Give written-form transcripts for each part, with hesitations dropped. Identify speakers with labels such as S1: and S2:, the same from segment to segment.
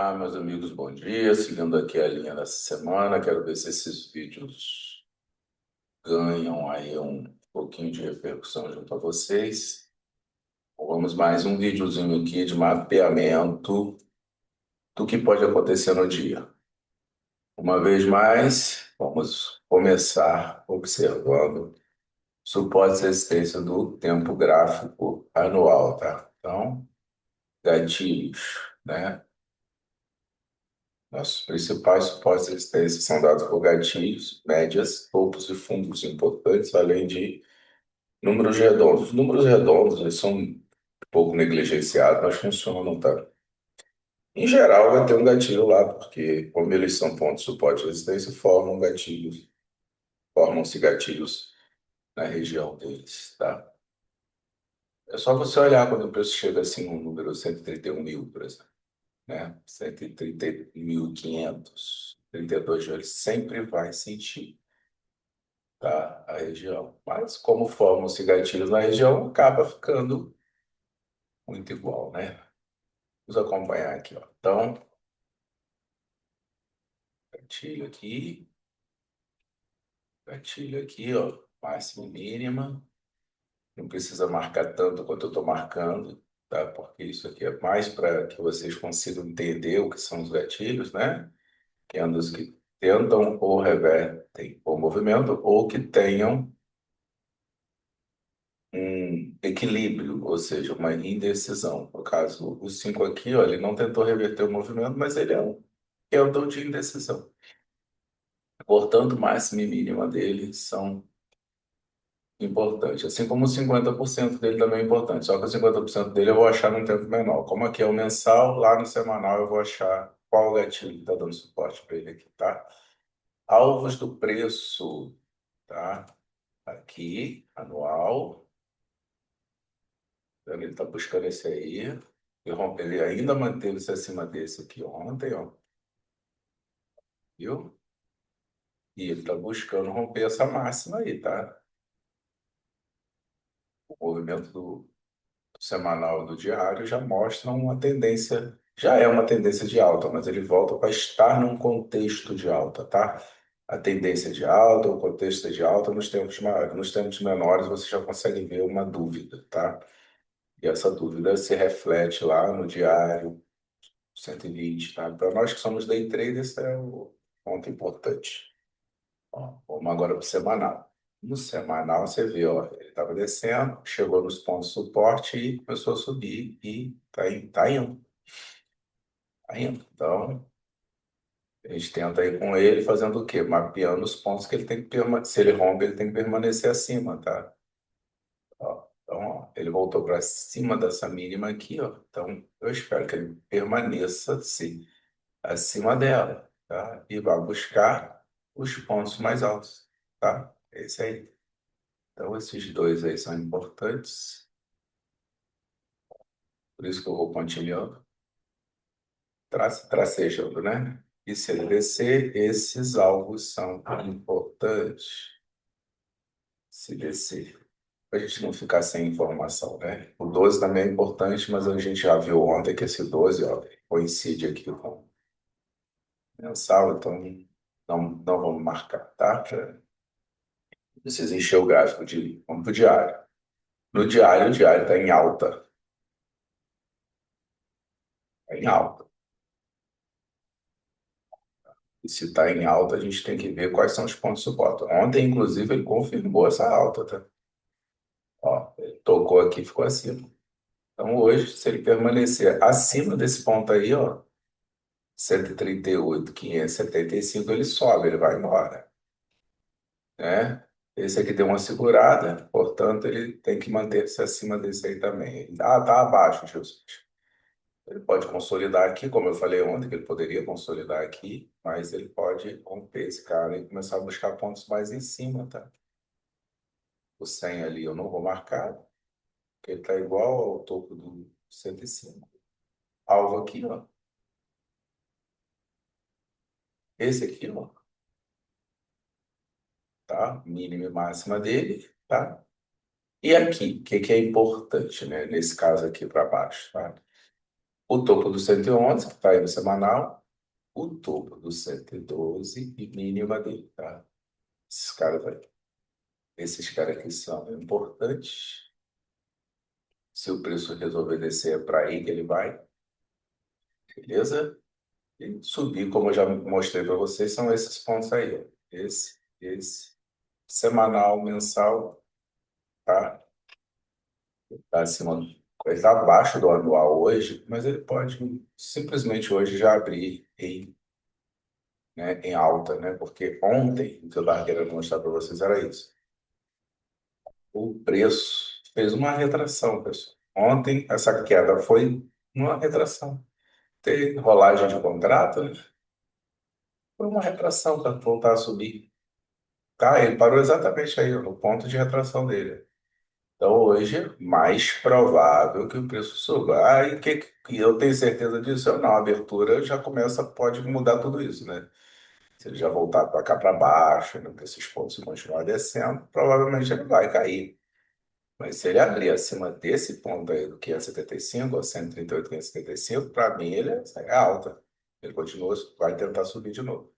S1: Olá, meus amigos, bom dia. Seguindo aqui a linha dessa semana, quero ver se esses vídeos ganham aí um pouquinho de repercussão junto a vocês. Vamos mais um videozinho aqui de mapeamento do que pode acontecer no dia. Uma vez mais, vamos começar observando suporte e resistência do tempo gráfico anual, tá? Então, gatilhos, né? Nossos principais suportes de resistência são dados por gatilhos, médias, topos e fundos importantes, além de números redondos. Os números redondos eles são um pouco negligenciados, mas funcionam, tá? Em geral, vai ter um gatilho lá, porque como eles são pontos de suporte e resistência, formam-se gatilhos na região deles, tá? É só você olhar quando o preço chega assim, um número 131 mil, por exemplo, né? 130.500, 32 ele sempre vai sentir, tá? A região. Mas como formam-se gatilhos na região, acaba ficando muito igual, né? Vamos acompanhar aqui, ó. Então, gatilho aqui, ó. Máxima e mínima. Não precisa marcar tanto quanto eu estou marcando, tá? Porque isso aqui é mais para que vocês consigam entender o que são os gatilhos, né? Candles que tentam ou revertem o movimento ou que tenham um equilíbrio, ou seja, uma indecisão. No caso, o 5 aqui, ó, ele não tentou reverter o movimento, mas ele é um candle de indecisão. Portanto, máxima e mínima dele são importantes, assim como o 50% dele também é importante, só que o 50% dele eu vou achar num tempo menor. Como aqui é o mensal, lá no semanal eu vou achar qual gatilho está dando suporte para ele aqui, tá? Alvos do preço, tá? Aqui, anual. Ele está buscando esse aí. Ele ainda manteve-se acima desse aqui ontem, ó. Viu? E ele está buscando romper essa máxima aí, tá? O movimento do semanal e do diário já mostra uma tendência, já é uma tendência de alta, mas ele volta para estar num contexto de alta, tá? A tendência de alta, o contexto de alta, nos tempos maiores, nos tempos menores você já consegue ver uma dúvida, tá? E essa dúvida se reflete lá no diário 120, tá? Para nós que somos day traders, esse é o ponto importante. Ó, vamos agora para o semanal. No semanal, você vê, ó, ele estava descendo, chegou nos pontos de suporte e começou a subir e tá indo, tá indo. Então, a gente tenta ir com ele fazendo o quê? Mapeando os pontos que ele tem que permanecer. Se ele rompe, ele tem que permanecer acima, tá? Ó, então, ó, ele voltou para cima dessa mínima aqui, ó. Então, eu espero que ele permaneça, sim, acima dela, tá? E vá buscar os pontos mais altos, tá? É isso aí. Então, esses dois aí são importantes, por isso que eu vou continuando, tracejando, né? E se ele descer, esses alvos são importantes. Se descer, para a gente não ficar sem informação, né? O 12 também é importante, mas a gente já viu ontem que esse 12, ó, coincide aqui com o mensal, então não vamos marcar, tá? Precisa encher o gráfico de. Vamos para o diário. No diário, o diário está em alta. Está em alta. E se está em alta, a gente tem que ver quais são os pontos de suporte. Ontem, inclusive, ele confirmou essa alta, tá? Ó, ele tocou aqui e ficou acima. Então, hoje, se ele permanecer acima desse ponto aí, ó, 138.575, ele sobe, ele vai embora, né? Esse aqui deu uma segurada, portanto, ele tem que manter-se acima desse aí também. Tá abaixo, Jesus. Ele pode consolidar aqui, como eu falei ontem, que ele poderia consolidar aqui, mas ele pode romper esse cara e começar a buscar pontos mais em cima, tá? O 100 ali eu não vou marcar, porque ele está igual ao topo do 105. Alvo aqui, ó. Esse aqui, ó, tá? Mínima e máxima dele, tá? E aqui, o que que é importante, né? Nesse caso aqui para baixo, tá? o topo do 111, que está aí no semanal, o topo do 112 e mínima dele, tá? Esses caras aí. Esses caras aqui são importantes. Se o preço resolver descer, é para aí que ele vai, beleza? E subir, como eu já mostrei para vocês, são esses pontos aí, ó. Esse, semanal, mensal, tá? Tá acima, ele está abaixo do anual hoje, mas ele pode simplesmente hoje já abrir em, né, em alta, né? Porque ontem, o que eu estava querendo mostrar para vocês era isso. O preço fez uma retração, pessoal. Ontem, essa queda foi uma retração. Tem rolagem de contrato, né? Foi uma retração para voltar a subir. Tá? Ele parou exatamente aí, ó, no ponto de retração dele. Então, hoje, mais provável que o preço suba. Aí, que eu tenho certeza disso? Eu não, a abertura já começa, pode mudar tudo isso, né? Se ele já voltar para cá para baixo, né, para esses pontos continuar descendo, provavelmente ele vai cair. Mas se ele abrir acima desse ponto aí do 575, ou 138, 575, para mim ele é alta. Ele continua, vai tentar subir de novo.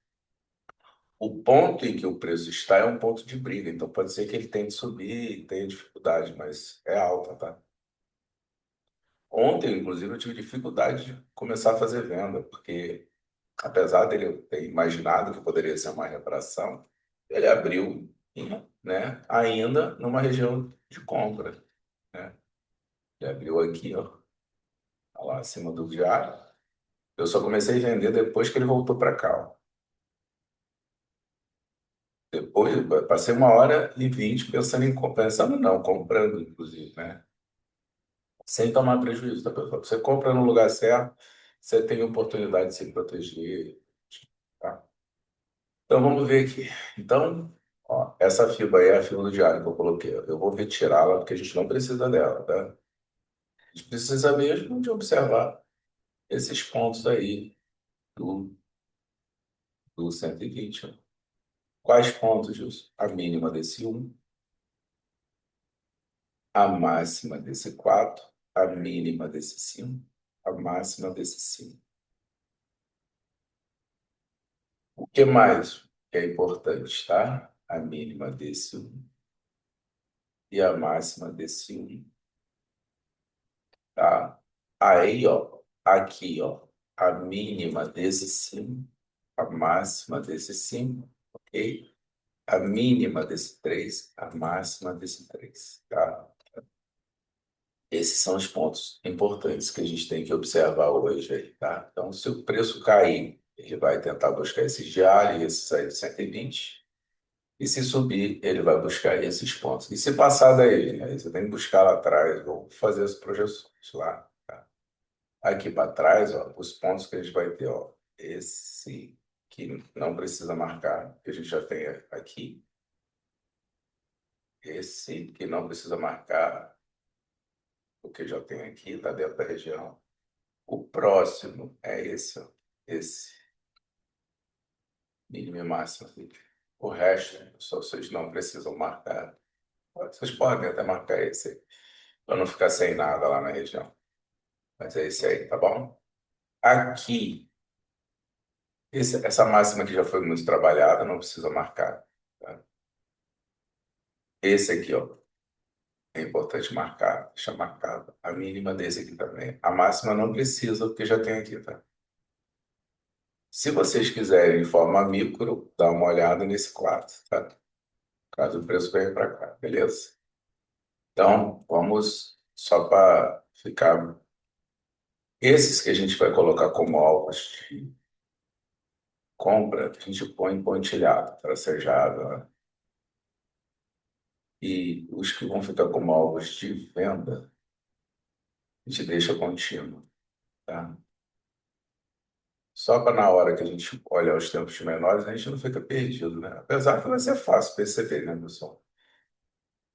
S1: O ponto em que o preço está é um ponto de briga, então pode ser que ele tente subir e tenha dificuldade, mas é alta, tá? Ontem, inclusive, eu tive dificuldade de começar a fazer venda, porque apesar dele ter imaginado que poderia ser uma retração, ele abriu, né, ainda numa região de compra, né? Ele abriu aqui, ó, lá acima do diário. Eu só comecei a vender depois que ele voltou para cá, ó. Depois, eu passei 1h20 pensando em pensando não, comprando, inclusive, né? Sem tomar prejuízo, tá, pessoal? Você compra no lugar certo, você tem oportunidade de se proteger, tá? Então, vamos ver aqui. Então, ó, essa fibra aí é a fibra do diário que eu coloquei. Eu vou retirá-la porque a gente não precisa dela, tá? A gente precisa mesmo de observar esses pontos aí do, do 120, ó. Quais pontos, Gilson? A mínima desse um, a máxima desse 4, a mínima desse 5, a máxima desse 5. O que mais que é importante, tá? A mínima desse um e a máxima desse um, tá? Aí, ó, aqui, ó, a mínima desse 5, a máxima desse 5, ok? A mínima desse 3, a máxima desse 3, tá? Esses são os pontos importantes que a gente tem que observar hoje aí, tá? Então, se o preço cair, ele vai tentar buscar esses diários, esses aí de 120. E se subir, ele vai buscar esses pontos. E se passar daí, aí você tem que buscar lá atrás, ou fazer as projeções lá, tá? Aqui para trás, ó, os pontos que a gente vai ter, ó, esse que não precisa marcar, que a gente já tem aqui. Esse que não precisa marcar, o que já tem aqui, está dentro da região. O próximo é esse, ó, esse, mínimo e máximo aqui. O resto, só vocês não precisam marcar. Vocês podem até marcar esse, para não ficar sem nada lá na região. Mas é esse aí, tá bom? Aqui, essa máxima aqui já foi muito trabalhada, não precisa marcar, tá? Esse aqui, ó, é importante marcar, deixa marcado. A mínima desse aqui também. A máxima não precisa, porque já tem aqui, tá? Se vocês quiserem de forma micro, dá uma olhada nesse quadro, tá? Caso o preço venha para cá, beleza? Então, vamos só para ficar. Esses que a gente vai colocar como alvos de compra, a gente põe pontilhado, tracejado, né? E os que vão ficar como alvos de venda, a gente deixa contínuo, tá? Só para na hora que a gente olha os tempos menores, a gente não fica perdido, né? Apesar que vai ser fácil perceber, né, pessoal?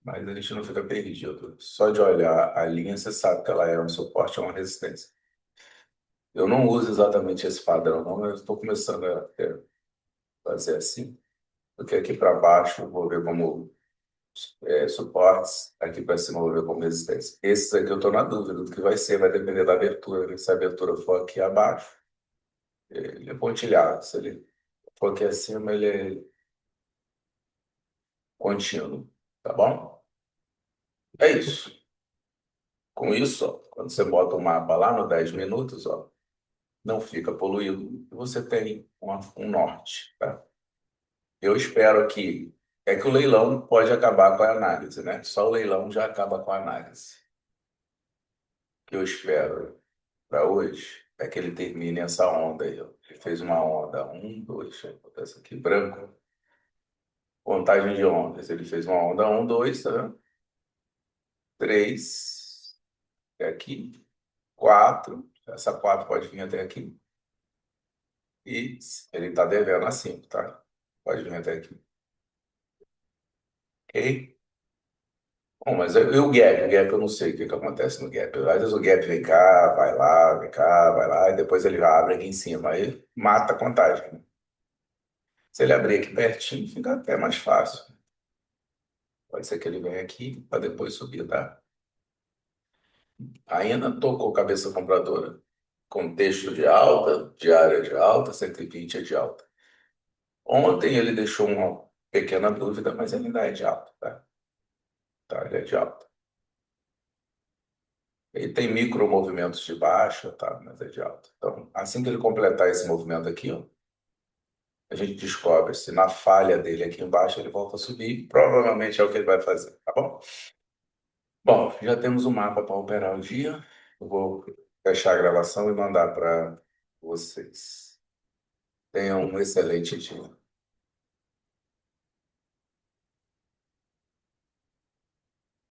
S1: Mas a gente não fica perdido. Só de olhar a linha, você sabe que ela é um suporte ou uma resistência. Eu não uso exatamente esse padrão, não, mas estou começando a fazer assim. Porque aqui para baixo, eu vou ver como. suportes aqui para se mover como resistência. Esses aqui eu estou na dúvida do que vai ser, vai depender da abertura, né? Se a abertura for aqui abaixo, ele é pontilhado. Se ele for aqui acima, ele é contínuo, tá bom? É isso. Com isso, ó, quando você bota o mapa lá no 10 minutos, ó, não fica poluído, e você tem um norte, tá? Eu espero que. É que o leilão pode acabar com a análise, né? Só o leilão já acaba com a análise. O que eu espero para hoje é que ele termine essa onda aí, ó. Ele fez uma onda, um, dois, deixa eu botar isso aqui, branco. Contagem de ondas. Ele fez uma onda, um, dois, tá vendo? Três, é aqui. Quatro, essa quatro pode vir até aqui. E ele está devendo a cinco, tá? Pode vir até aqui. Ok? Bom, mas e o gap? O gap eu não sei o que que acontece no gap. Às vezes o gap vem cá, vai lá, e depois ele abre aqui em cima. Aí mata a contagem, né? Se ele abrir aqui pertinho, fica até mais fácil. Pode ser que ele venha aqui para depois subir, tá? Ainda tocou cabeça compradora. Contexto de alta, diária de alta, 120 é de alta. Ontem ele deixou uma pequena dúvida, mas ele ainda é de alta, tá? Tá, ele é de alta. Ele tem micro movimentos de baixa, tá? Mas é de alta. Então, assim que ele completar esse movimento aqui, ó, a gente descobre se na falha dele aqui embaixo ele volta a subir. Provavelmente é o que ele vai fazer, tá bom? Bom, já temos o mapa para operar o dia. Eu vou fechar a gravação e mandar para vocês. Tenham um excelente dia.